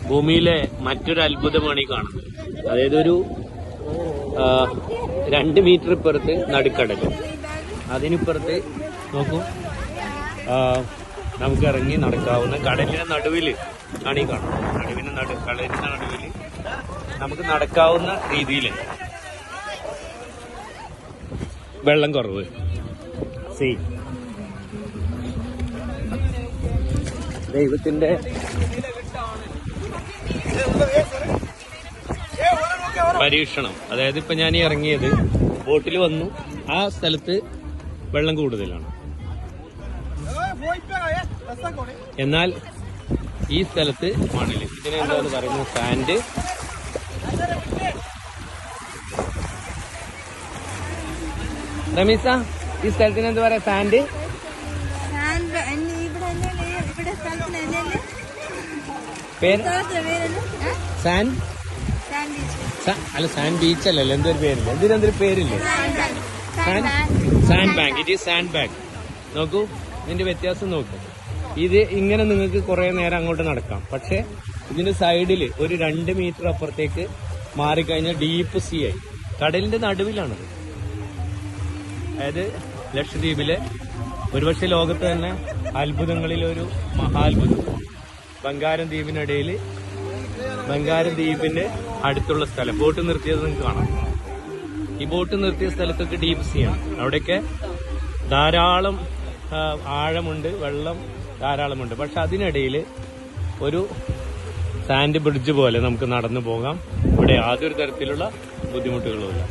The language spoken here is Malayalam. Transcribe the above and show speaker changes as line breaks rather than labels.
ഭൂമിയിലെ മറ്റൊരു അത്ഭുതമാണ് ഈ കാണുന്നത്. അതായത് ഒരു 2 മീറ്റർ ഇപ്പുറത്ത് നടുക്കടൽ, അതിനിപ്പുറത്ത് നോക്കൂ നമുക്ക് ഇറങ്ങി നടക്കാവുന്ന കടലിന്റെ നടുവിൽ ആണ് ഈ കാണുന്നത്. കടലിന്റെ നടുവിൽ നമുക്ക് നടക്കാവുന്ന രീതിയിൽ വെള്ളം കുറവ്. ദൈവത്തിന്റെ പരീക്ഷണം. അതായത് ഇപ്പൊ ഞാൻ ഇറങ്ങിയത് ബോട്ടിൽ വന്നു, ആ സ്ഥലത്ത് വെള്ളം കൂടുതലാണ്, എന്നാൽ ഈ സ്ഥലത്ത് മണല്. ഇതിനെന്താണ് പറയുന്നത്? സാൻഡ്. റമീസ, ഈ സ്ഥലത്തിന് എന്താ പറയാ? സാൻഡ്. സാൻഡ് അല്ല, സാൻഡ് ബീച്ച് അല്ലല്ലോ, എന്തൊരു പേരില്ല, എന്തൊരു പേരില്ലേ? Sand bank. It is sand bank. നോക്കൂ, ഇതിന്റെ വ്യത്യാസം നോക്കൂ. ഇത് ഇങ്ങനെ നിങ്ങൾക്ക് കുറെ നേരം അങ്ങോട്ട് നടക്കാം, പക്ഷെ ഇതിന്റെ സൈഡില് ഒരു 2 മീറ്റർ അപ്പുറത്തേക്ക് മാറിക്കഴിഞ്ഞാൽ ഡീപ്പ് സീ ആയി. കടലിന്റെ നടുവിലാണത്. അതായത് ലക്ഷദ്വീപിലെ ഒരുപക്ഷെ ലോകത്ത് തന്നെ അത്ഭുതങ്ങളിലൊരു മഹാത്ഭുതം. ബംഗാരം ദ്വീപിന്റെ അടുത്തുള്ള സ്ഥലം. ബോട്ട് നിർത്തിയത് നിങ്ങൾക്ക് കാണാം. ഈ ബോട്ട് നിർത്തിയ സ്ഥലത്തൊക്കെ ഡീപ്പ് സീ ആണ്. അവിടെയൊക്കെ ധാരാളം ആഴമുണ്ട്, വെള്ളം ധാരാളമുണ്ട്. പക്ഷെ അതിനിടയിൽ ഒരു സാൻഡ് ബ്രിഡ്ജ് പോലെ നമുക്ക് നടന്നു പോകാം. ഇവിടെ യാതൊരു തരത്തിലുള്ള ബുദ്ധിമുട്ടുകളുമില്ല.